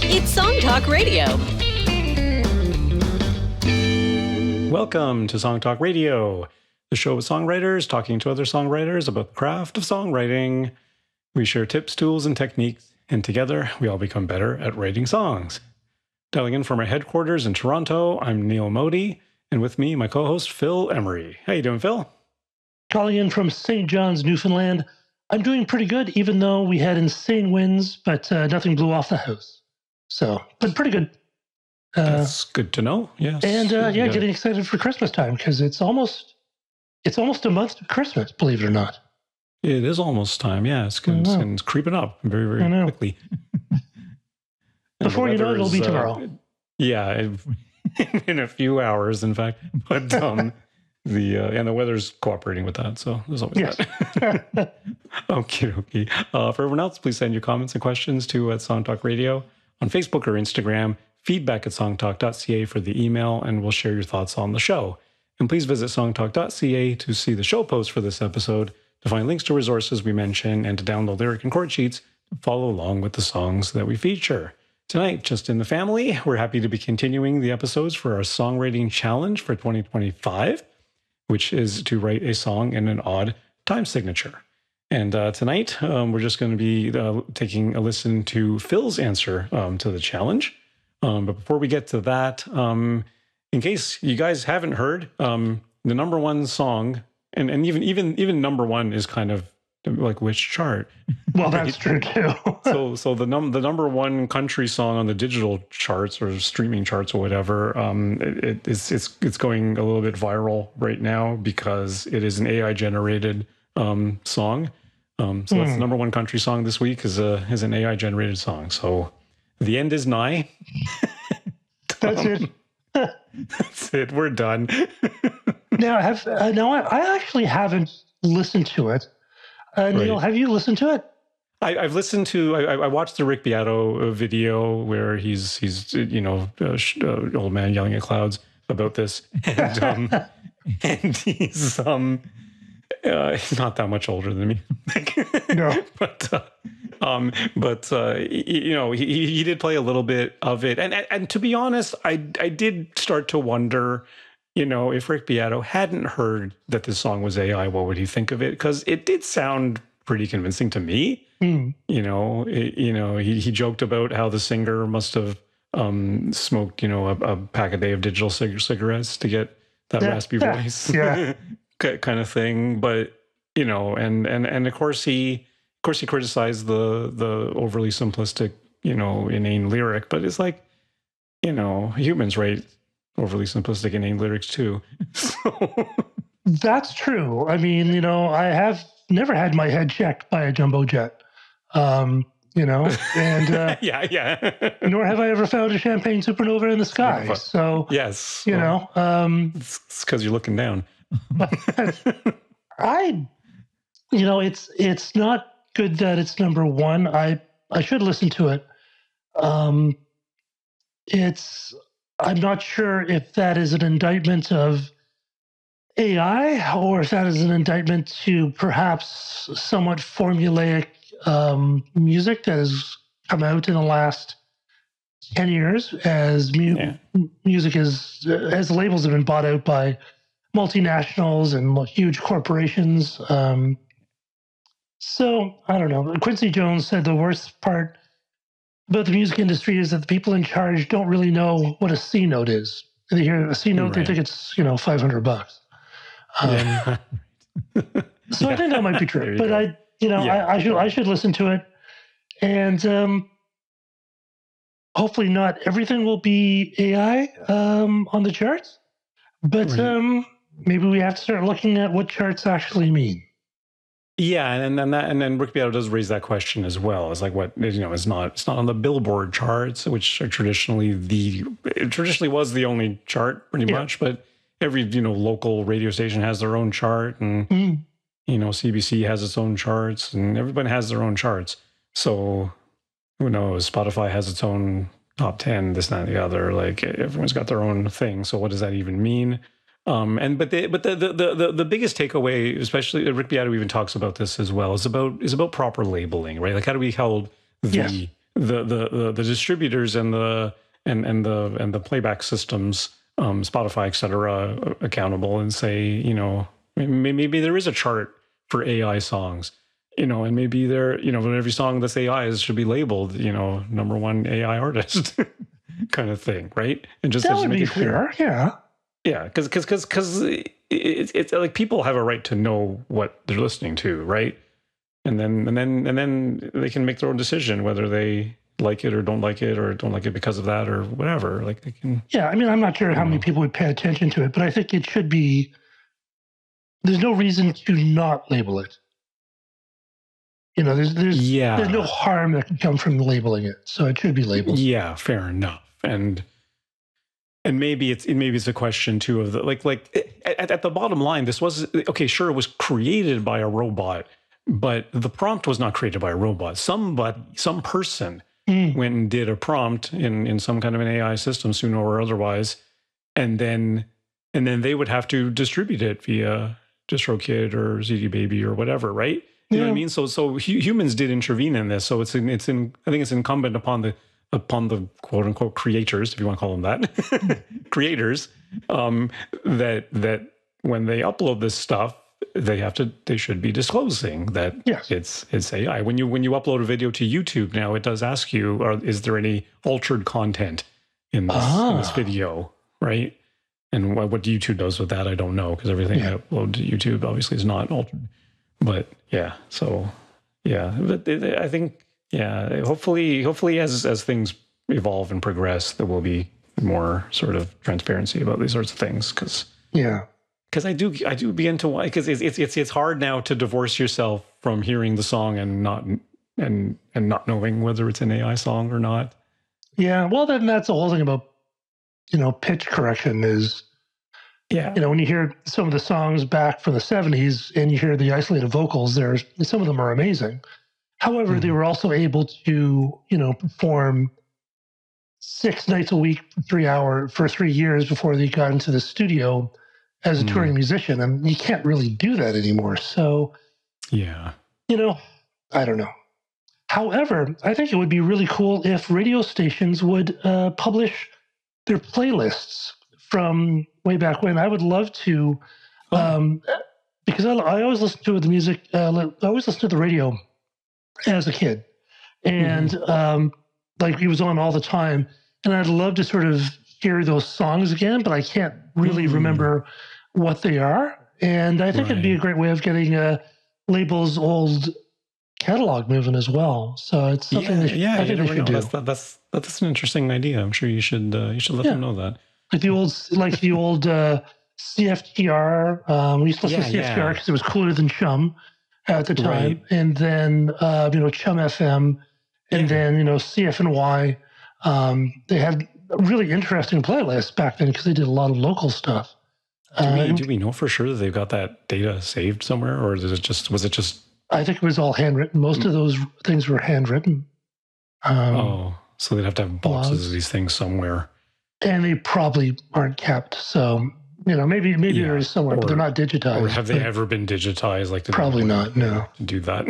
It's Song Talk Radio. Welcome to Song Talk Radio, the show with songwriters talking to other songwriters about the craft of songwriting. We share tips, tools, and techniques, and together we all become better at writing songs. Dialing in from our headquarters in Toronto, I'm Neil Modi, and with me, my co-host Phil Emery. How you doing, Phil? Calling in from St. John's, Newfoundland. I'm doing pretty good, even though we had insane winds, but nothing blew off the house. So, but pretty good. That's good to know. Yes. And getting excited for Christmas time because it's almost a month to Christmas, believe it or not. It is almost time. Yeah, it's creeping up very, very quickly. Before you know it, it'll be tomorrow. Yeah, in a few hours, in fact. But the weather's cooperating with that, so there's always that. Okay. For everyone else, please send your comments and questions to Song Talk Radio on Facebook or Instagram. Feedback at songtalk.ca for the email, and we'll share your thoughts on the show. And please visit songtalk.ca to see the show post for this episode, to find links to resources we mention, and to download lyric and chord sheets to follow along with the songs that we feature. Tonight, just in the family, we're happy to be continuing the episodes for our songwriting challenge for 2025, which is to write a song in an odd time signature. And tonight, we're just going to be taking a listen to Phil's answer to the challenge. But before we get to that, in case you guys haven't heard, the number one song, and even number one is kind of like which chart? Well, that's true too. so the number one country song on the digital charts or streaming charts or whatever, it's going a little bit viral right now because it is an AI generated song. That's the number one country song this week is an AI generated song. So the end is nigh. That's it. That's it. We're done. Now, I actually haven't listened to it. Neil, have you listened to it? I've listened to. I watched the Rick Beato video where he's old man yelling at clouds about this, and he's not that much older than me. No, but he did play a little bit of it, and to be honest, I did start to wonder, if Rick Beato hadn't heard that this song was AI, what would he think of it? Because it did sound pretty convincing to me. He joked about how the singer must have smoked, a pack a day of digital cigarettes to get that raspy voice, kind of thing. But and of course he criticized the overly simplistic, inane lyric. But it's like, humans write overly simplistic inane lyrics too. So. That's true. I mean, I have never had my head checked by a jumbo jet, and yeah. Nor have I ever found a champagne supernova in the sky. So yes, it's because you're looking down. It's not good that it's number one. I should listen to it. I'm not sure if that is an indictment of AI or if that is an indictment to perhaps somewhat formulaic music that has come out in the last 10 years as music as labels have been bought out by multinationals and huge corporations. So I don't know. Quincy Jones said the worst part about the music industry is that the people in charge don't really know what a C note is. They hear a C note, They think it's $500. So I think that might be true. But I should listen to it, and hopefully not everything will be AI on the charts. But maybe we have to start looking at what charts actually mean. Yeah, and then Rick Beato does raise that question as well. It's like what it's not on the Billboard charts, which are traditionally was the only chart pretty much. But every local radio station has their own chart, and CBC has its own charts, and everybody has their own charts. So who knows? Spotify has its own top 10, this, that, and the other. Like everyone's got their own thing. So what does that even mean? But the biggest takeaway, especially Rick Beato even talks about this as well, is about proper labeling, right? Like how do we hold the the distributors and the playback systems, Spotify, et cetera, accountable and say, you know, maybe there is a chart for AI songs, you know, and maybe there, you know, every song that's AI should be labeled, you know, #1 AI artist kind of thing, right? And just That to would make be it clear. fair, yeah. Yeah, because it's like people have a right to know what they're listening to, right? And then they can make their own decision whether they like it or don't like it because of that or whatever. Like they can. Yeah, I mean, I'm not sure how many know. people would pay attention to it, but I think it should be. There's no reason to not label it. You know, there's no harm that can come from labeling it, so it should be labeled. Yeah, fair enough. And maybe it's a question too of the like at the bottom line, this was okay. Sure, it was created by a robot, but the prompt was not created by a robot. Some person went and did a prompt in some kind of an AI system, Suno or otherwise, and then they would have to distribute it via DistroKid or ZD Baby or whatever, right? You know what I mean? So humans did intervene in this. So I think it's incumbent upon the quote unquote creators, if you want to call them that, creators, that when they upload this stuff, they should be disclosing that it's AI. When you upload a video to YouTube now, it does ask you, is there any altered content in this video, right? And what YouTube does with that, I don't know, because everything I upload to YouTube obviously is not altered. But yeah, so yeah, but I think hopefully as things evolve and progress, there will be more sort of transparency about these sorts of things. Because I do begin to, because it's hard now to divorce yourself from hearing the song and not knowing whether it's an AI song or not. Yeah, well, then that's the whole thing about, you know, pitch correction is, you know, when you hear some of the songs back from the 70s and you hear the isolated vocals, some of them are amazing. However, they were also able to, you know, perform 6 nights a week for 3 years before they got into the studio as a touring musician. And you can't really do that anymore. So, you know, I don't know. However, I think it would be really cool if radio stations would publish their playlists from way back when. I would love to, because I always listen to the music. I always listen to the radio as a kid, and like he was on all the time. And I'd love to sort of hear those songs again, but I can't really remember what they are. And I think it'd be a great way of getting labels' old catalog moving as well. So it's something I think they should do. That's an interesting idea. I'm sure you should let them know that. Like the old CFTR. We used to listen to CFTR because it was cooler than Chum at the time. And then you know, Chum FM, and then, you know, CFNY. They had really interesting playlists back then because they did a lot of local stuff. Do we know for sure that they've got that data saved somewhere, or was it just? I think it was all handwritten. Most of those things were handwritten. So they'd have to have boxes of these things somewhere. And they probably aren't kept. So, you know, maybe there is somewhere, but they're not digitized. Or have they ever been digitized? Like probably not. No. To do that.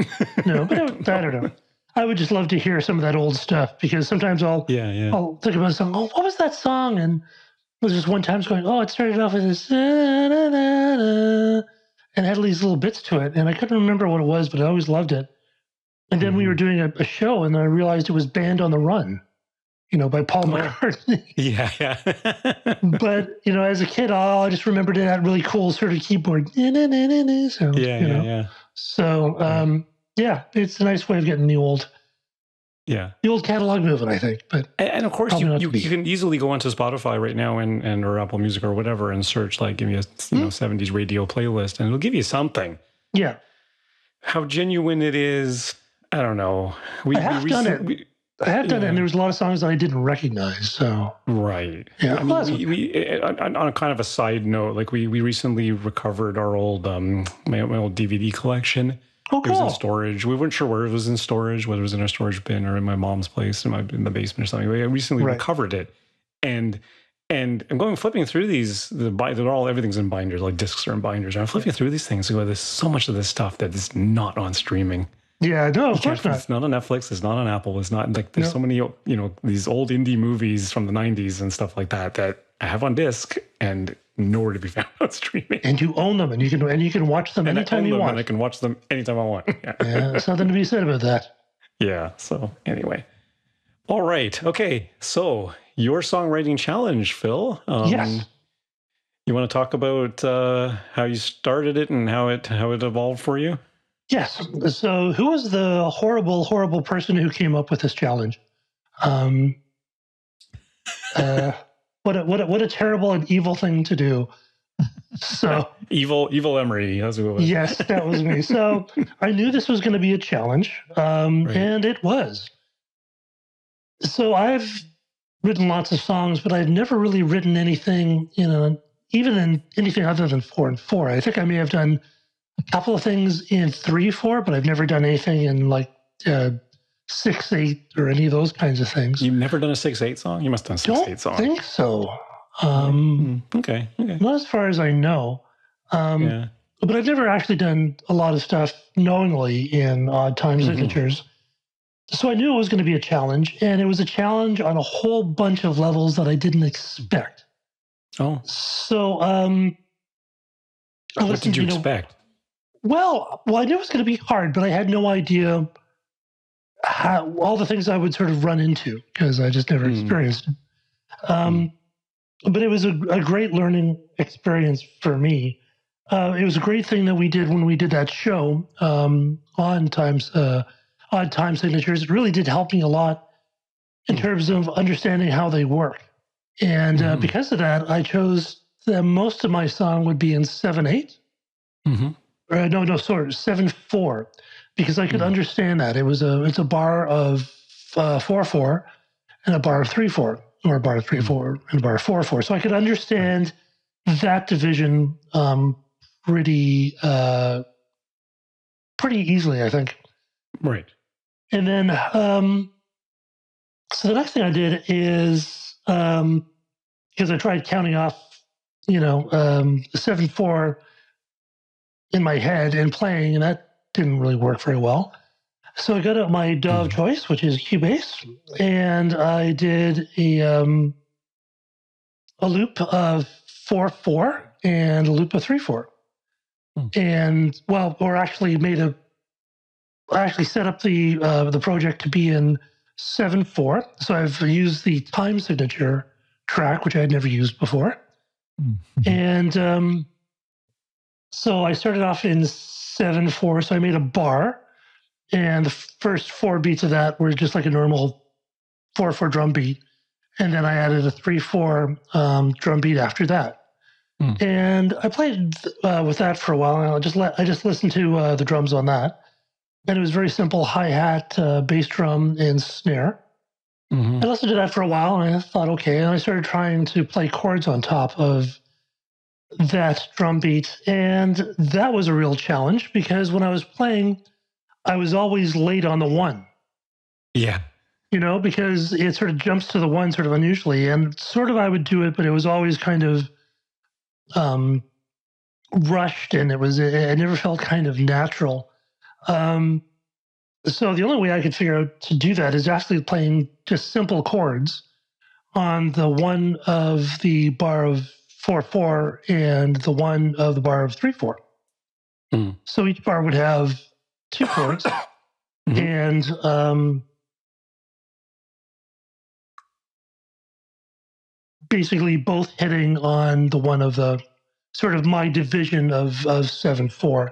No, but I don't know. I would just love to hear some of that old stuff, because sometimes I'll think about a song. Oh, what was that song? And there's just one time I was going, it started off with this, and it had these little bits to it, and I couldn't remember what it was, but I always loved it. And then we were doing a show, and I realized it was Band on the Run, you know, by Paul McCartney. But, you know, as a kid, I just remembered that really cool sort of keyboard. So, So, it's a nice way of getting the old catalog moving, I think. But and of course, you can easily go onto Spotify right now and or Apple Music or whatever and search, like, give me a 70s radio playlist, and it'll give you something. Yeah. How genuine it is, I don't know. I have done it, and there was a lot of songs that I didn't recognize. So yeah. I mean, we on a kind of a side note, like we recently recovered our old my old DVD collection. Oh, cool. It was in storage. We weren't sure where it was in storage, whether it was in a storage bin or in my mom's place in the basement or something. I recently recovered it, and I'm flipping through these. Everything's in binders, like discs are in binders. And I'm flipping through these things and go, there's so much of this stuff that is not on streaming. Yeah, no, of course not. It's not on Netflix. It's not on Apple. It's not like there's so many, these old indie movies from the 90s and stuff like that I have on disc and nowhere to be found on streaming. And you own them, and you can watch them anytime you want. And I can watch them anytime I want. Yeah, there's something to be said about that. Yeah. So anyway, all right. Okay. So your songwriting challenge, Phil. Yes. You want to talk about how you started it and how it evolved for you? Yes. So, who was the horrible, horrible person who came up with this challenge? What a terrible and evil thing to do. So evil Emery. That's who it was. Yes, that was me. So I knew this was going to be a challenge, and it was. So I've written lots of songs, but I've never really written anything, even in anything other than 4/4. I think I may have done a couple of things in 3/4, but I've never done anything in like 6/8 or any of those kinds of things. You've never done a 6/8 song? You must have done a 6/8 song. I think so. Okay. Not as far as I know. But I've never actually done a lot of stuff knowingly in odd time signatures. So I knew it was going to be a challenge, and it was a challenge on a whole bunch of levels that I didn't expect. Oh. So, what did you expect? Well, I knew it was going to be hard, but I had no idea how all the things I would sort of run into because I just never experienced it. But it was a great learning experience for me. It was a great thing that we did when we did that show on odd time signatures. It really did help me a lot in terms of understanding how they work. And because of that, I chose that most of my song would be in 7/8. No, sorry, 7/4, because I could understand that. It's a bar of 4/4 and a bar of 3/4, or a bar of 3/4 and a bar of 4/4. So I could understand that division pretty easily, I think. Right. And then, so the next thing I did is, because I tried counting off, the 7/4 in my head and playing, and that didn't really work very well. So I got out my DAW of choice, which is Cubase, and I did a loop of 4/4 and a loop of 3/4. And I actually set up the project to be in 7/4. So I've used the time signature track, which I had never used before. And so I started off in 7/4. So I made a bar, and the first 4 beats of that were just like a normal 4/4 drum beat. And then I added a 3/4 drum beat after that. And I played with that for a while, and I just listened to the drums on that. And it was very simple hi-hat, bass drum, and snare. I listened to that for a while, and I thought, okay. And I started trying to play chords on top of that drum beat. And that was a real challenge, because when I was playing, I was always late on the 1. Yeah. Because it sort of jumps to the 1 sort of unusually. And sort of I would do it, but it was always kind of rushed, and it never felt kind of natural. So the only way I could figure out to do that is actually playing just simple chords on the 1 of the bar of 4/4 and the 1 of the bar of 3/4. So each bar would have 2 chords, and basically both hitting on the 1 of the sort of my division of 7/4.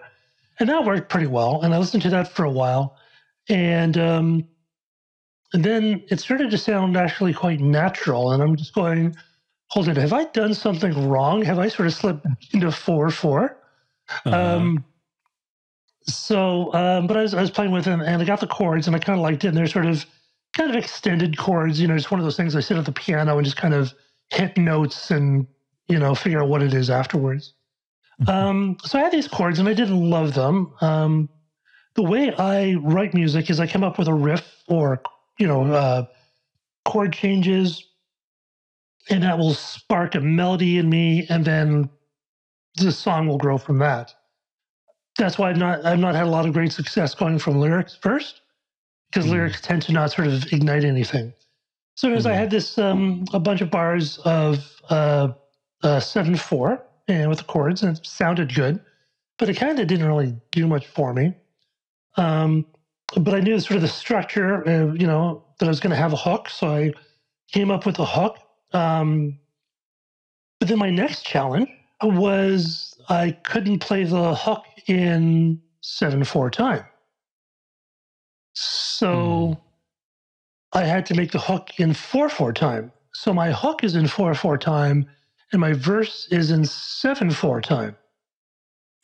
And that worked pretty well. And I listened to that for a while. And then it started to sound actually quite natural. And I'm just going, hold it, have I done something wrong? Have I sort of slipped back into 4/4? But I was playing with them, and I got the chords, and I kind of liked it. And they're sort of kind of extended chords. It's one of those things I sit at the piano and just kind of hit notes and, figure out what it is afterwards. So I had these chords, and I didn't love them. The way I write music is I come up with a riff or, chord changes, and that will spark a melody in me, and then the song will grow from that. that's why I've not had a lot of great success going from lyrics first, because lyrics tend to not sort of ignite anything. So as I had this a bunch of bars of 7/4 and with the chords, and it sounded good, but it kind of didn't really do much for me. But I knew sort of the structure, that I was going to have a hook, so I came up with a hook. But then my next challenge was I couldn't play the hook in 7/4 time. So I had to make the hook in 4/4 time. So my hook is in 4/4 time, and my verse is in 7/4 time.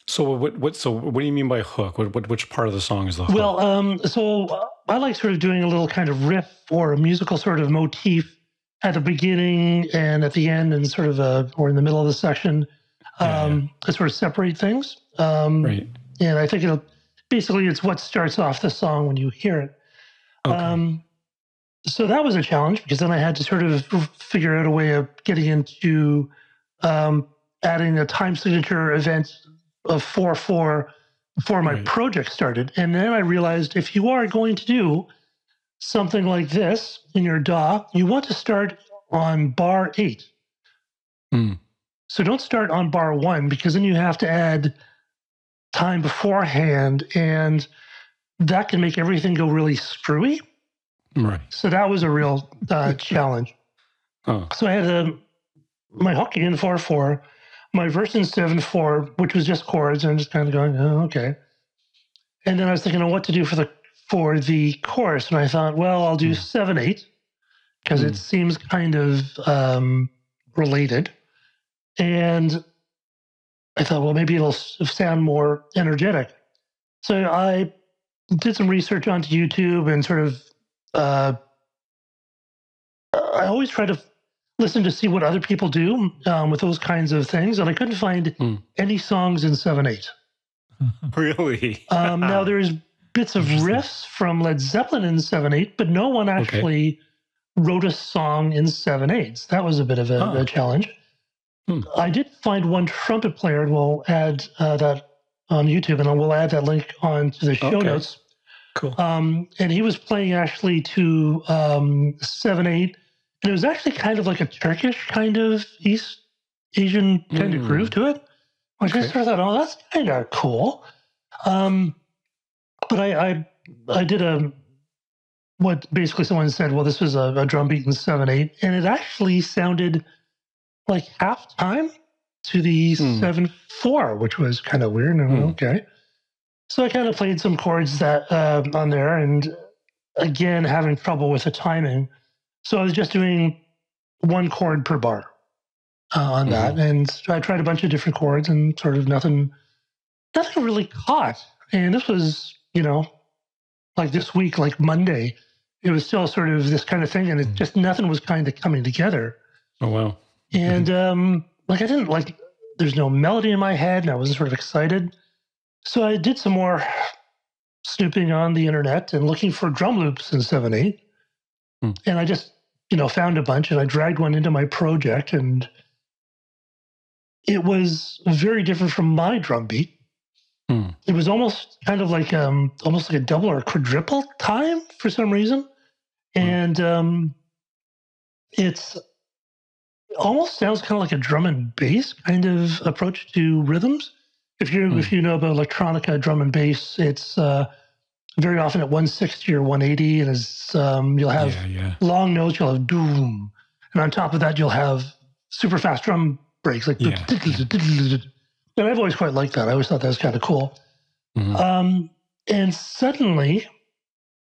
So what do you mean by hook? Which part of the song is the hook? Well, so I like sort of doing a little kind of riff or a musical sort of motif at the beginning and at the end, and sort of or in the middle of the section, to sort of separate things. Right. And I think it's what starts off the song when you hear it. Okay. So that was a challenge, because then I had to sort of figure out a way of getting into adding a time signature event of 4/4 before my project started. And then I realized, if you are going to do something like this in your DAW, you want to start on bar 8. So don't start on bar 1, because then you have to add time beforehand, and that can make everything go really screwy. Right. So that was a real challenge. So I had my hook in 4/4, my verse in 7/4, which was just chords, and I'm just kind of going, oh, okay. And then I was thinking of what to do for the chorus, and I thought, well, I'll do 7/8, because it seems kind of related. And I thought, well, maybe it'll sound more energetic. So I did some research onto YouTube, and sort of I always try to listen to see what other people do with those kinds of things, and I couldn't find any songs in 7/8. Really? Now there's bits of riffs from Led Zeppelin in 7/8, but no one actually wrote a song in 7/8. That was a bit of a challenge. I did find one trumpet player, and we'll add that on YouTube, and we'll add that link onto the show notes. Cool. And he was playing actually to 7/8, and it was actually kind of like a Turkish kind of East Asian kind of groove to it. Which I sort of thought, oh, that's kind of cool. But I did what basically someone said, well, this was a drum beat in 7/8, and it actually sounded like half time to the 7/4, which was kind of weird. And okay. So I kind of played some chords that on there, and again, having trouble with the timing. So I was just doing one chord per bar on that. And I tried a bunch of different chords, and sort of nothing really caught. And this was, like this week, like Monday, it was still sort of this kind of thing, and it just nothing was kind of coming together. Oh, wow. And I didn't there's no melody in my head, and I wasn't sort of excited. So I did some more snooping on the internet and looking for drum loops in 7/8. And I just, found a bunch, and I dragged one into my project, and it was very different from my drum beat. It was almost kind of like a double or a quadruple time for some reason. And it almost sounds kind of like a drum and bass kind of approach to rhythms. If you know about electronica drum and bass, it's very often at 160 or 180, and you'll have long notes, you'll have doom, and on top of that you'll have super fast drum breaks, like and I've always quite liked that. I always thought that was kind of cool. And suddenly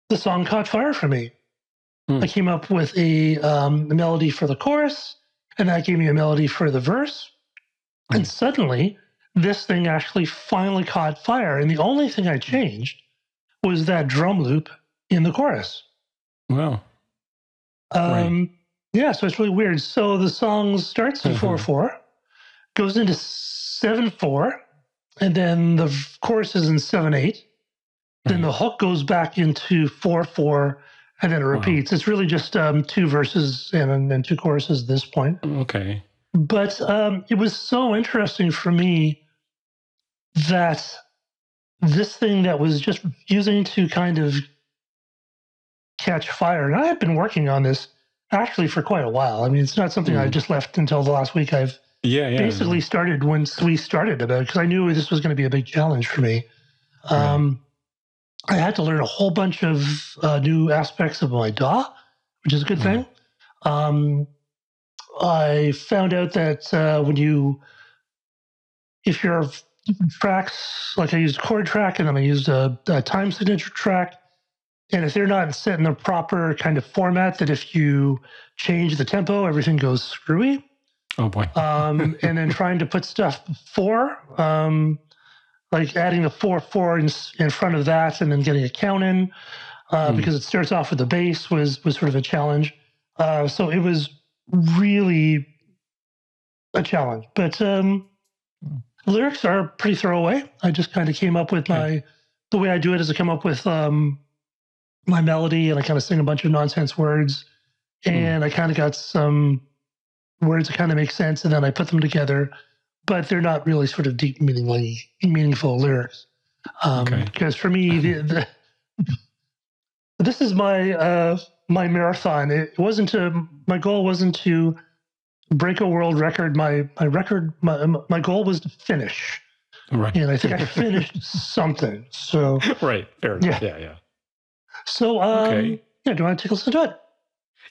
the song caught fire for me. I came up with a melody for the chorus, and that gave me a melody for the verse. And suddenly this thing actually finally caught fire. And the only thing I changed was that drum loop in the chorus. Wow. Yeah, so it's really weird. So the song starts in 4/4, goes into 7/4, and then the chorus is in 7/8. Then the hook goes back into 4/4, and then it repeats. It's really just 2 verses and 2 choruses at this point. Okay. But it was so interesting for me that this thing that was just refusing to kind of catch fire. And I had been working on this actually for quite a while. I mean, it's not something I just left until the last week. I've basically started once we started about it because I knew this was going to be a big challenge for me. I had to learn a whole bunch of new aspects of my DAW, which is a good thing. I found out that if you're different tracks, like I used a chord track and then I used a time signature track, and if they're not set in the proper kind of format, that if you change the tempo, everything goes screwy. Oh boy. And then trying to put stuff before, like adding the 4/4 in front of that and then getting a count in, because it starts off with the bass was sort of a challenge. So it was really a challenge. But lyrics are pretty throwaway. I just kind of came up with the way I do it is I come up with my melody and I kind of sing a bunch of nonsense words, and I kind of got some words that kind of make sense, and then I put them together, but they're not really sort of deep, meaningful lyrics. Because for me, this is my my marathon. It wasn't my goal wasn't to break a world record. My goal was to finish. Right. And I think I finished something. So right. Fair enough. Yeah. So do you want to take a listen to it?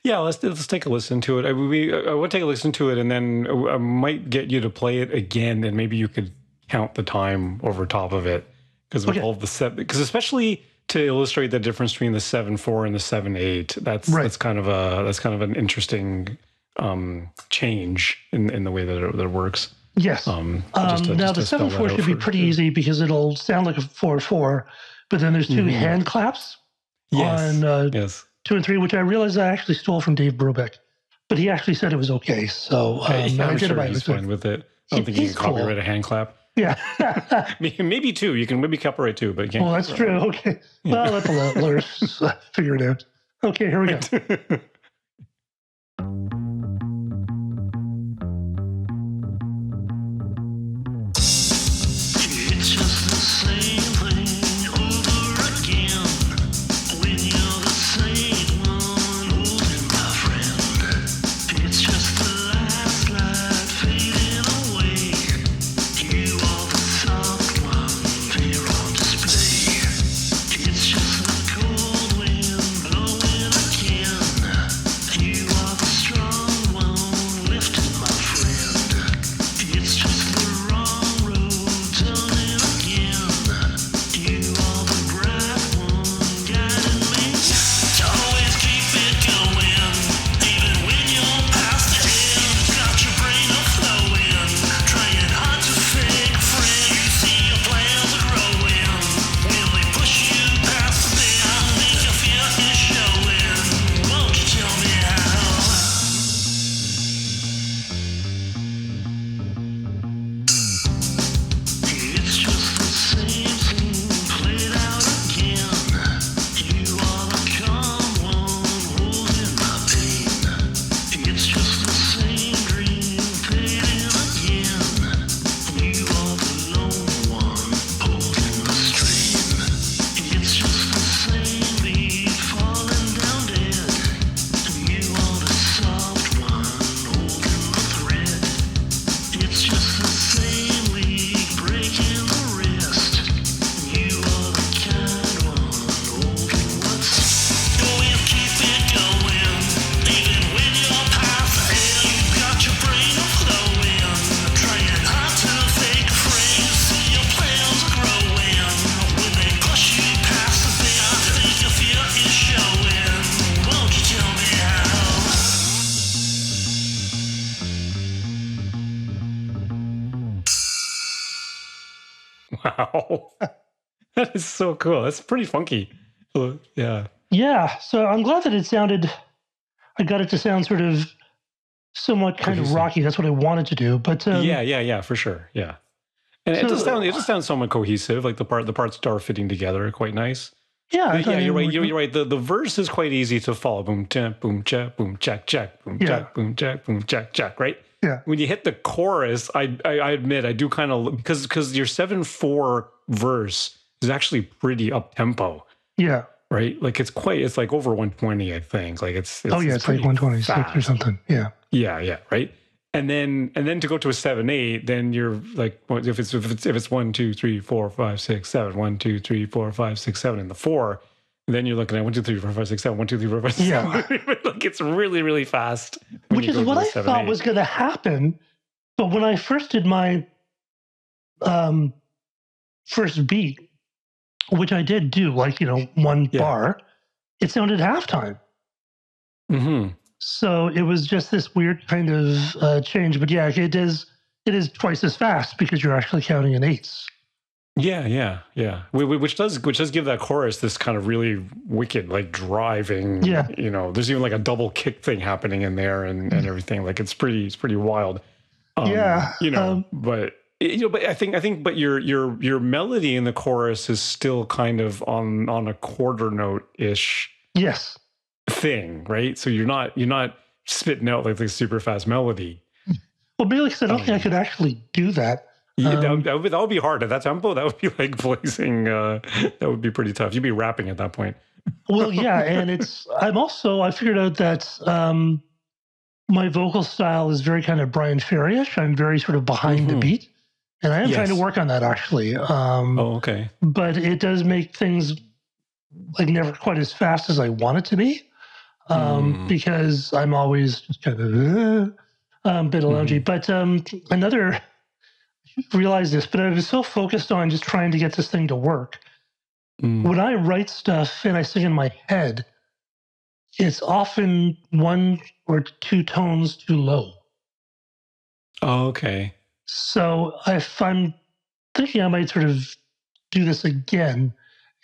Yeah, let's take a listen to it. I want to take a listen to it, and then I might get you to play it again, and maybe you could count the time over top of it, because with all of the because especially to illustrate the difference between the 7/4 and the 7/8, that's kind of an interesting change in the way that it works. Yes. Now the 7/4 should be pretty easy because it'll sound like a 4/4, but then there's two hand claps on 2 and 3, which I realized I actually stole from Dave Brubeck, but he actually said it was okay. So I'm sure he's fine with it. I don't think you can copyright a hand clap. Yeah. Maybe two. You can maybe copyright two, but you can't. Well, that's true. Okay. Well, let the lawyers figure it out. Okay, here we go. Wow. That is so cool. That's pretty funky. Yeah. Yeah. So I'm glad that I got it to sound sort of somewhat kind of rocky. That's what I wanted to do. But yeah, for sure. Yeah. And it just sounds somewhat cohesive. Like the parts are fitting together quite nice. Yeah. You're right. You're right. The verse is quite easy to follow. Boom, jack, boom, jack, boom, jack, jack, boom, jack, boom, jack, boom, jack, jack, right? Yeah. When you hit the chorus, I admit I do kind of, because your 7/4 verse is actually pretty up tempo. Yeah. Right. Like it's like over 120, I think. Like it's it's like 126 fast. Or something. Yeah. Yeah. Right. And then to go to a 7/8, then you're like, if it's 1, 2, 3, 4, 5, 6, 7, 1, 2, 3, 4, 5, 6, 7 in the 4, then you're looking at 1, 2, 3, 4, 5, 6, 7, 1, 2, 3, 4, 5, 6, 7. Yeah. Like it's really, really fast. Which is what I thought was going to happen. But when I first did my first beat, which I did do, like, one bar, it sounded halftime. Mm-hmm. So it was just this weird kind of change. But yeah, it is twice as fast because you're actually counting in eighths. Yeah. Which does give that chorus this kind of really wicked, like driving. Yeah. There's even like a double kick thing happening in there and everything. Like it's pretty wild. But I think your melody in the chorus is still kind of on a quarter note ish. Yes. Thing, right? So you're not spitting out like this super fast melody. Well, maybe because I don't think I could actually do that. That would be hard at that tempo. That would be like blazing. That would be pretty tough. You'd be rapping at that point. Well, yeah, and I figured out that my vocal style is very kind of Brian Ferry-ish. I'm very sort of behind the beat, and I am trying to work on that actually. Okay. But it does make things like never quite as fast as I want it to be. Because I'm always just kind of a bit loungy. But I realized this, but I was so focused on just trying to get this thing to work. When I write stuff and I sing in my head, it's often 1 or 2 tones too low. Oh, okay. So if I'm thinking I might sort of do this again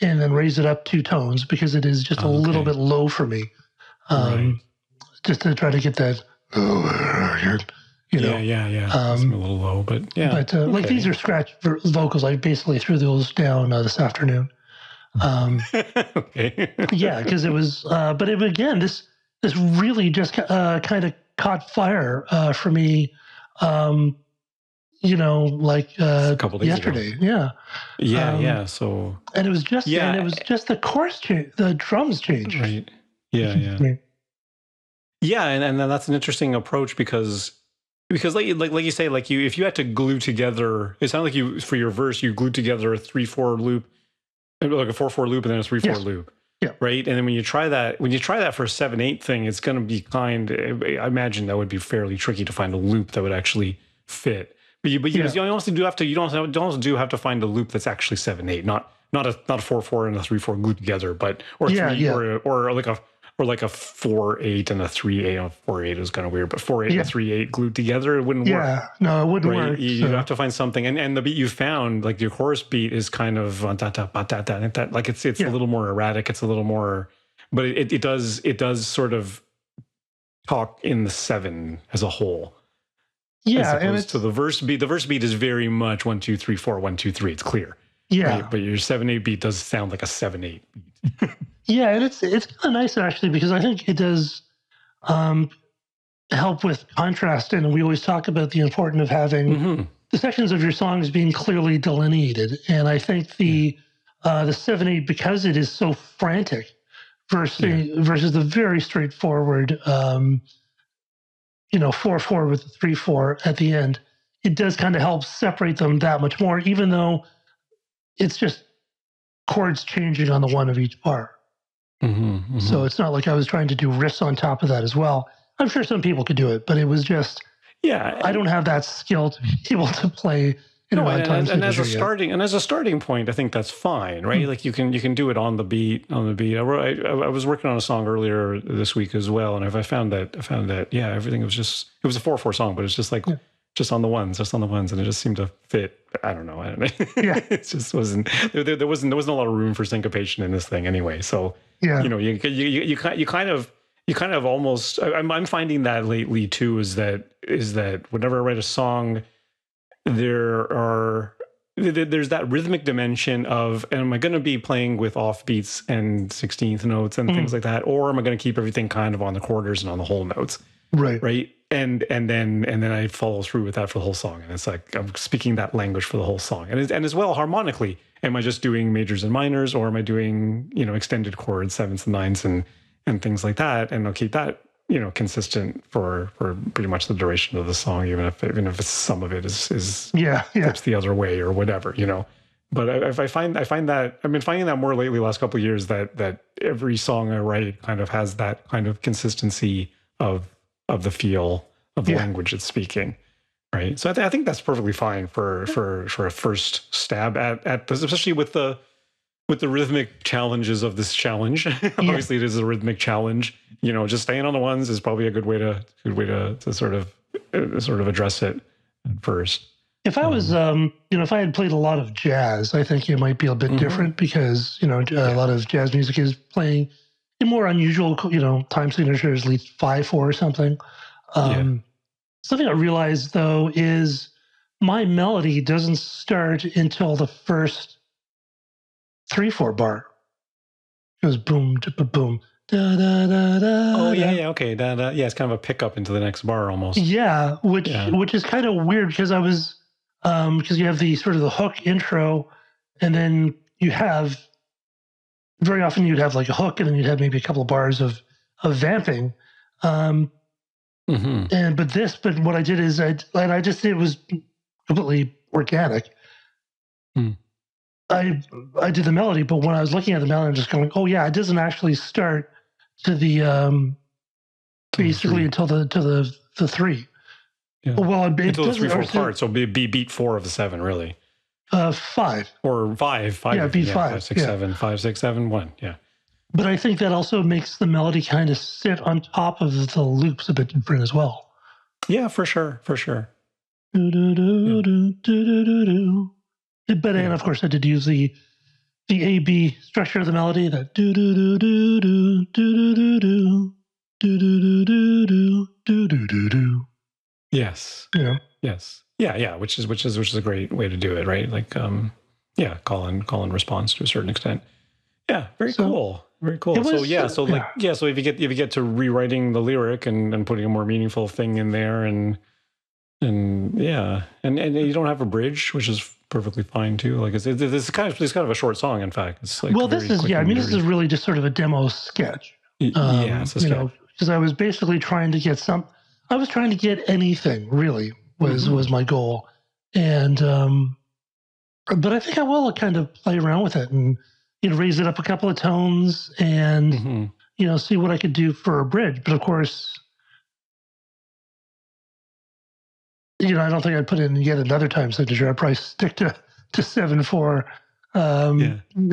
and then raise it up 2 tones because it is just a little bit low for me. Just to try to get that, Yeah. It's a little low, but yeah. But like these are scratch vocals. I basically threw those down this afternoon. Okay. Yeah, because it was, but again, this really just kind of caught fire for me. Like a couple days yesterday. Ago. Yeah. So, and it was just, the chorus change, the drums change. Right. Yeah. Yeah, and then that's an interesting approach because like you say, like if you had to glue together, it sounded like for your verse you glued together a 3/4 loop, like a 4/4 loop and then a 3/4 loop. Yeah. Right. And then when you try that for a 7/8 thing, it's going to be I imagine that would be fairly tricky to find a loop that would actually fit. But you also do have to find a loop that's actually 7/8, not a 4/4 and a 3/4 glued together, but or like a 4/8 and a 3/8. 4/8 is kind of weird, but 4/8 and a 3/8 glued together, it wouldn't work. Yeah, no, it wouldn't work. You have to find something, and the beat you found, like your chorus beat, is kind of like it's a little more erratic. It's a little more, but it does sort of talk in the 7 as a whole. Yeah, as opposed to the verse beat. The verse beat is very much 1, 2, 3, 4, 1, 2, 3. It's clear. Yeah, right? But your 7/8 beat does sound like a 7/8 beat. Yeah, and it's kind of nice actually because I think it does help with contrast, and we always talk about the importance of having the sections of your songs being clearly delineated. And I think the 7/8, because it is so frantic, versus the very straightforward 4/4 with the 3/4 at the end, it does kind of help separate them that much more, even though it's just chords changing on the one of each bar. So it's not like I was trying to do riffs on top of that as well. I'm sure some people could do it, but it was just I don't have that skill to be able to play. And as a starting point, I think that's fine, right? Like you can do it on the beat. I was working on a song earlier this week as well, and I found that everything was it was a 4/4 song, but it's just like just on the ones, and it just seemed to fit. I don't know. Yeah, it just wasn't there wasn't a lot of room for syncopation in this thing anyway. So you kind of almost. I'm finding that lately too. Is that whenever I write a song, there's that rhythmic dimension of, am I going to be playing with offbeats and 16th notes and things like that, or am I going to keep everything kind of on the quarters and on the whole notes? Right. And then I follow through with that for the whole song, and it's like I'm speaking that language for the whole song, and as well harmonically, am I just doing majors and minors, or am I doing, extended chords, sevenths and ninths and things like that? And I'll keep that, consistent for pretty much the duration of the song, even if some of it is flips the other way or whatever, But I find that I've been finding that more lately, last couple of years, that every song I write kind of has that kind of consistency of the feel of the language it's speaking, right? So I think that's perfectly fine for a first stab at this, especially with the rhythmic challenges of this challenge. Obviously, it is a rhythmic challenge. Just staying on the ones is probably a good way to sort of address it at first. If I was, if I had played a lot of jazz, I think it might be a bit different because, a lot of jazz music is playing in more unusual, time signatures, at least 5/4 or something. Something I realized, though, is my melody doesn't start until the first 3/4 bar. It goes boom, boom, da da da da. Oh yeah, okay, da da. Yeah, it's kind of a pickup into the next bar almost. Yeah, which is kind of weird because I was. Because you have the sort of the hook intro, and then you have very often you'd have like a hook, and then you'd have maybe a couple of bars of vamping. But what I did is it was completely organic. I did the melody, but when I was looking at the melody, I'm just going, oh yeah, it doesn't actually start to the basically until the 3. Yeah. Well, it until the doesn't 3/4 part, so be beat 4 of the 7, really. 5 or 5. Yeah, beat 5. 5, 6, 7, 5, 6, 7, 1. Yeah. But I think that also makes the melody kind of sit on top of the loops a bit different as well. Yeah, for sure. Do, do, do, do, do, do, do. But and of course I did use the A-B structure of the melody, that do do do do do do do do do do do do do do do do. Yes. Yes. Yeah. Which is a great way to do it, right? Like, call and response to a certain extent. Yeah. Very cool. Very cool. So if you get to rewriting the lyric and putting a more meaningful thing in there, and you don't have a bridge, which is perfectly fine too. Like it's kind of a short song. In fact, it's like this is really just sort of a demo sketch. It's a sketch. Because I was basically trying to get I was trying to get anything, really, was my goal. And, but I think I will kind of play around with it and, raise it up a couple of tones and, see what I could do for a bridge. But of course, I don't think I'd put in yet another time signature. I'd probably stick to 7/4,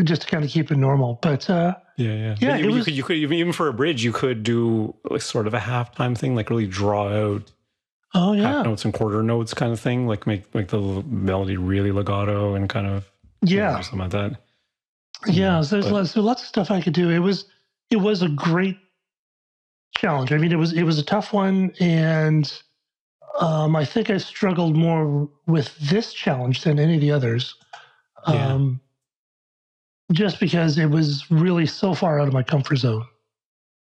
just to kind of keep it normal. But, but you could even for a bridge, you could do like sort of a halftime thing, like really draw out half notes and quarter notes kind of thing, like make the melody really legato and kind of something like that. Yeah, so there's lots of stuff I could do. It was a great challenge. I mean, it was a tough one, and I think I struggled more with this challenge than any of the others. Just because it was really so far out of my comfort zone.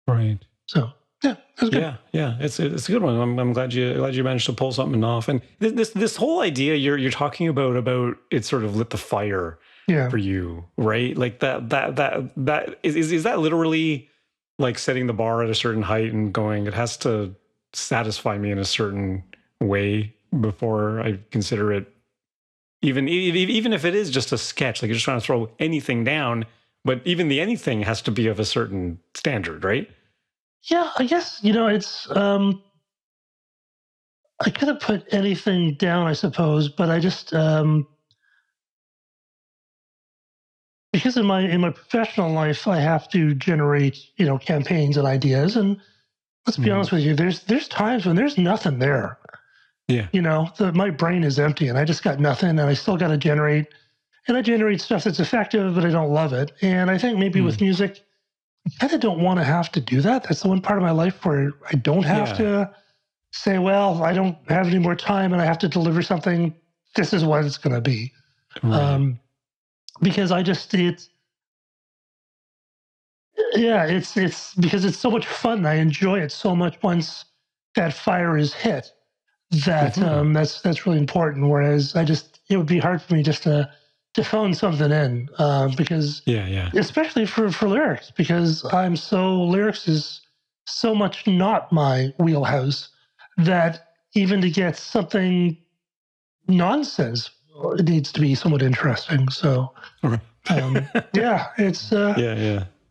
Right. So it was good. Yeah, it's a good one. I'm glad you managed to pull something off. And this whole idea you're talking about it sort of lit the fire for you, right? Like that is that literally like setting the bar at a certain height and going, it has to satisfy me in a certain way before I consider it. Even if it is just a sketch, like you're just trying to throw anything down, but even the anything has to be of a certain standard, right? Yeah, I guess, it's, I could have put anything down, I suppose, but I just, because in my professional life, I have to generate, campaigns and ideas. And let's be honest with you, there's times when there's nothing there. Yeah. My brain is empty and I just got nothing, and I still got to generate. And I generate stuff that's effective, but I don't love it. And I think maybe with music, I kind of don't want to have to do that. That's the one part of my life where I don't have to say, well, I don't have any more time and I have to deliver something. This is what it's going to be. Right. Because it's because it's so much fun. I enjoy it so much once that fire is hit. That's really important. Whereas it would be hard for me just to to phone something in because especially for lyrics, because lyrics is so much not my wheelhouse that even to get something nonsense, it needs to be somewhat interesting. So it's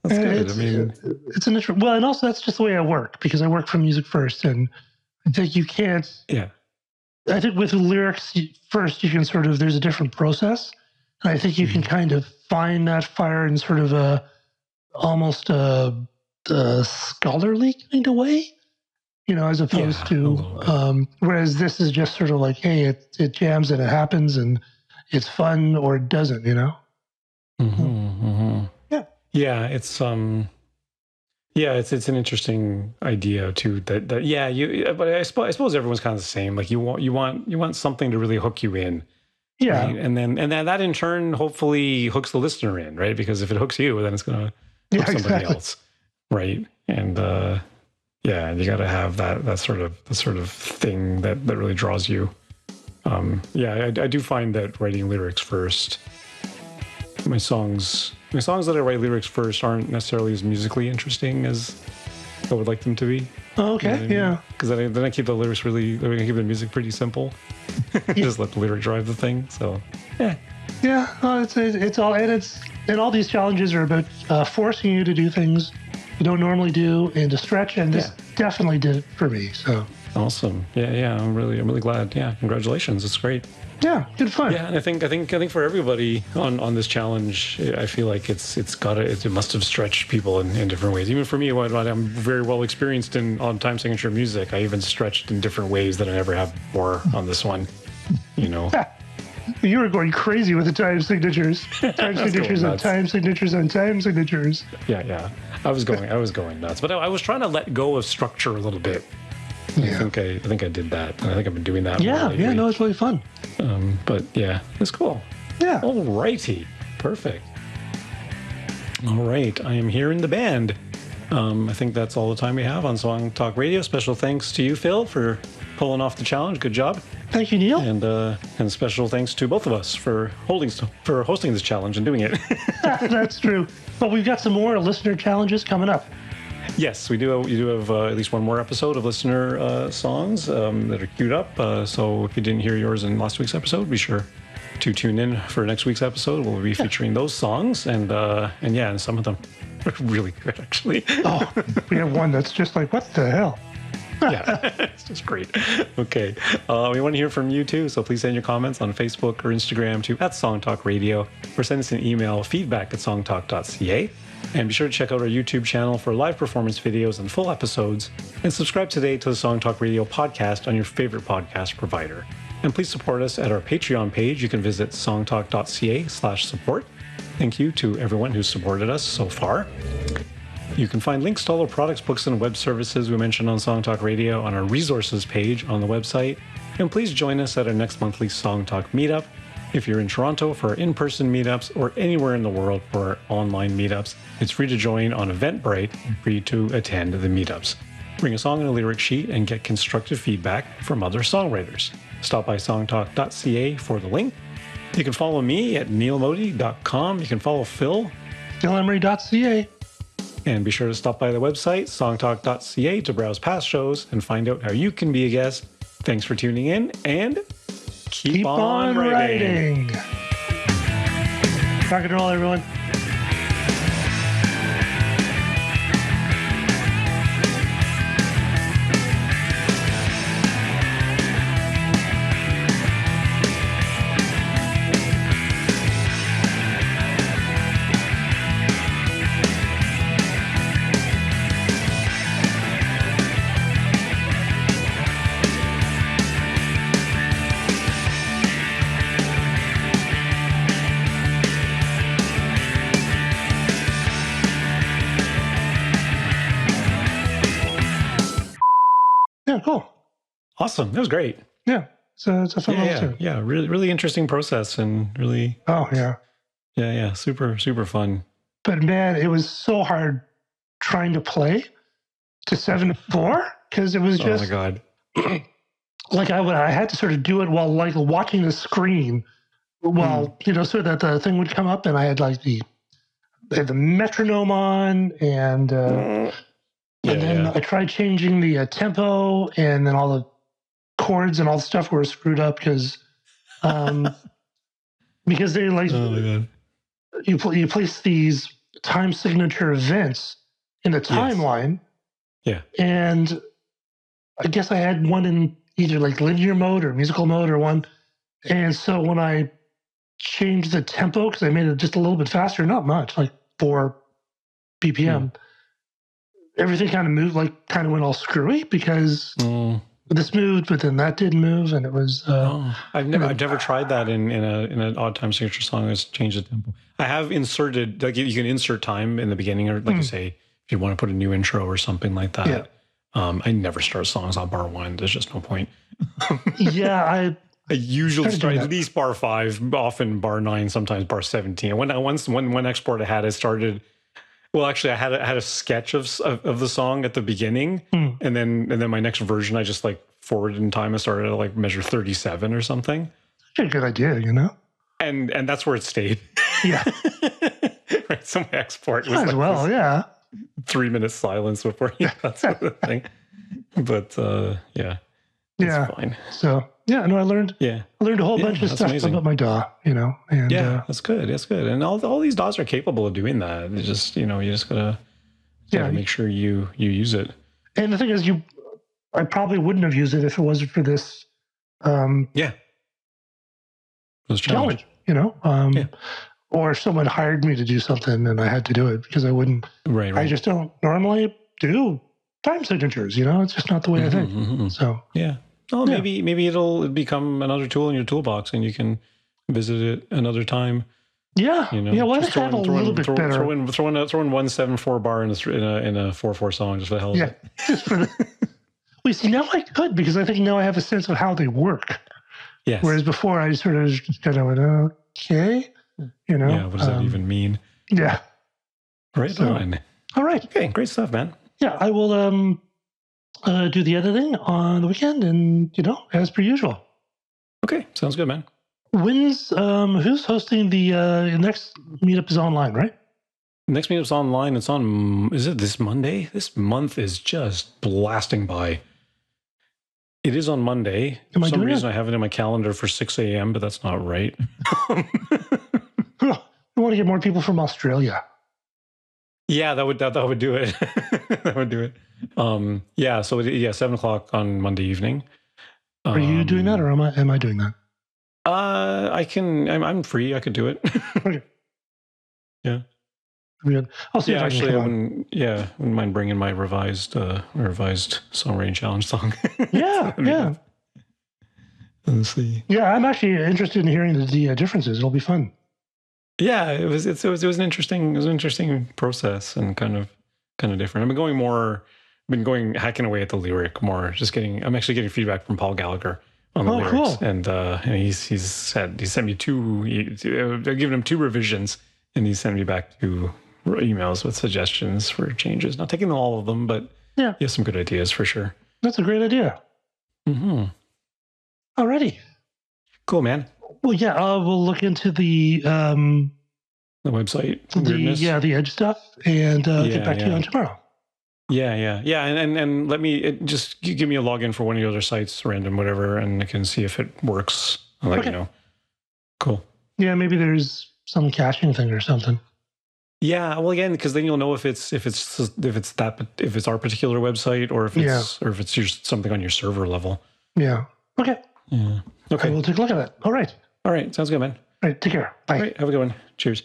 that's good. I mean, it's an interesting. Well, and also that's just the way I work, because I work from music first, and I think you can't. Yeah. I think with lyrics first, you can sort of, there's a different process. And I think you can kind of find that fire in sort of almost a scholarly kind of way, as opposed to, whereas this is just sort of like, hey, it jams and it happens and it's fun, or it doesn't, Yeah. It's it's an interesting idea too. But I suppose everyone's kind of the same. Like you want something to really hook you in. Yeah. Right? And then that in turn hopefully hooks the listener in, right? Because if it hooks you, then it's gonna hook somebody else. Right. And you gotta have that sort of thing that really draws you. I do find that writing lyrics first, my songs that I write lyrics first aren't necessarily as musically interesting as I would like them to be. Oh, okay. Yeah. Because then I keep the lyrics I keep the music pretty simple. Just let the lyric drive the thing. So yeah. No, it's all, and all these challenges are about forcing you to do things you don't normally do and to stretch. And this definitely did it for me. So awesome. Yeah. I'm really glad. Yeah. Congratulations. It's great. Yeah, good fun. Yeah, and I think for everybody on this challenge, I feel like it must have stretched people in different ways. Even for me, I'm very well experienced on time signature music. I even stretched in different ways that I never have before on this one. You were going crazy with the time signatures, time signatures on time signatures on time signatures. Yeah. I was going nuts, but I was trying to let go of structure a little bit. Yeah. I think I did that. I think I've been doing that. Yeah. No, it's really fun. But yeah, it's cool. Yeah. All righty. Perfect. All right. I am here in the band. I think that's all the time we have on Song Talk Radio. Special thanks to you, Phil, for pulling off the challenge. Good job. Thank you, Neil. And special thanks to both of us for hosting this challenge and doing it. That's true. But we've got some more listener challenges coming up. Yes, we do have at least one more episode of listener songs that are queued up. So if you didn't hear yours in last week's episode, be sure to tune in for next week's episode. We'll be featuring those songs, and some of them are really good, actually. Oh, we have one that's just like, what the hell? Yeah, it's just great. Okay, we want to hear from you too, so please send your comments on Facebook or Instagram to @SongTalkRadio, or send us an email, feedback@songtalk.ca. And be sure to check out our YouTube channel for live performance videos and full episodes. And subscribe today to the Song Talk Radio podcast on your favorite podcast provider. And please support us at our Patreon page. You can visit songtalk.ca/support. Thank you to everyone who's supported us so far. You can find links to all the products, books, and web services we mentioned on Song Talk Radio on our resources page on the website. And please join us at our next monthly Song Talk meetup. If you're in Toronto for our in-person meetups, or anywhere in the world for our online meetups, it's free to join on Eventbrite and free to attend the meetups. Bring a song and a lyric sheet and get constructive feedback from other songwriters. Stop by songtalk.ca for the link. You can follow me at neilmodi.com. You can follow Phil, phillemery.ca. And be sure to stop by the website, songtalk.ca, to browse past shows and find out how you can be a guest. Thanks for tuning in, and keep on writing. Rock and roll, everyone. Yeah, cool. Awesome. That was great. Yeah. So it's a fun one too. Yeah. Really, really interesting process, and really. Oh, yeah. Yeah. Super, super fun. But man, it was so hard trying to play to 7/4, because it was just. Oh my God. Like I had to sort of do it while like watching the screen well, so that the thing would come up, and I had like the metronome on, and then I tried changing the tempo, and then all the chords and all the stuff were screwed up because they like Oh my God. you place these time signature events in the timeline. Yeah. And I guess I had one in either like linear mode or musical mode or one. And so when I changed the tempo, because I made it just a little bit faster, not much, like 4 BPM, everything kind of moved, like kind of went all screwy because this moved, but then that didn't move, and it was. I've never tried that in an odd time signature song. Is change the tempo. I have inserted, like you can insert time in the beginning, or like you say, if you want to put a new intro or something like that. Yeah. I never start songs on bar 1. There's just no point. Yeah, I usually start at least bar 5, often bar 9, sometimes bar 17. One export I had, I started. Well, actually, I had a sketch of the song at the beginning, and then my next version, I just like forwarded in time and started at like measure 37 or something. That's a good idea, And that's where it stayed. Yeah. Right. So my export was Might as well, yeah. 3 minutes silence before that sort of thing. But it's fine. So I learned. Yeah, I learned a whole bunch of stuff about my DAW. And that's good. That's good. And all these DAWs are capable of doing that. It's just you just gotta make sure you use it. And the thing is, I probably wouldn't have used it if it wasn't for this. This challenge. Or someone hired me to do something and I had to do it because I wouldn't. Right. I just don't normally do time signatures. It's just not the way I think. So yeah. Oh, maybe it'll become another tool in your toolbox, and you can visit it another time. Yeah. Why not have a little bit better? Throw in 174 bar in a 4/4 song just for the hell of it. Just for the. We see now I could, because I think now I have a sense of how they work. Yes. Whereas before I sort of just kind of went, okay, Yeah. What does that even mean? Yeah. Right on. All right. Okay. Great stuff, man. Yeah, I will do the editing on the weekend, and as per usual. Okay, sounds good, man. Who's hosting the next meetup is online, right? Next meetup's online. It's on. Is it this Monday? This month is just blasting by. It is on Monday. For some reason, I have it in my calendar for 6 a.m., but that's not right. We want to get more people from Australia. Yeah, that would do it. That would do it. So 7 o'clock on Monday evening. Are you doing that, or am I doing that? I can. I'm free. I could do it. Okay. Yeah. Good. I'll see. Actually, I wouldn't mind bringing my revised songwriting challenge song. Yeah. Let's see. Yeah, I'm actually interested in hearing the differences. It'll be fun. Yeah, it was an interesting process, and kind of different. I've been going hacking away at the lyric more. I'm actually getting feedback from Paul Gallagher on the lyrics, cool. and he sent me 2. I've given him 2 revisions, and he sent me back 2 emails with suggestions for changes. Not taking all of them, but he has some good ideas for sure. That's a great idea. Mm-hmm. Alrighty. Cool, man. Well, yeah, we'll look into the website, the Edge stuff, and get back to you on tomorrow. Yeah, and let me just give me a login for one of the other sites, random whatever, and I can see if it works. I'll let you know. Cool. Yeah, maybe there's some caching thing or something. Yeah, well, again, because then you'll know if it's our particular website, or if it's something on your server level. Yeah. Okay. Yeah. Okay. We'll take a look at that. All right. Sounds good, man. All right. Take care. Bye. All right. Have a good one. Cheers.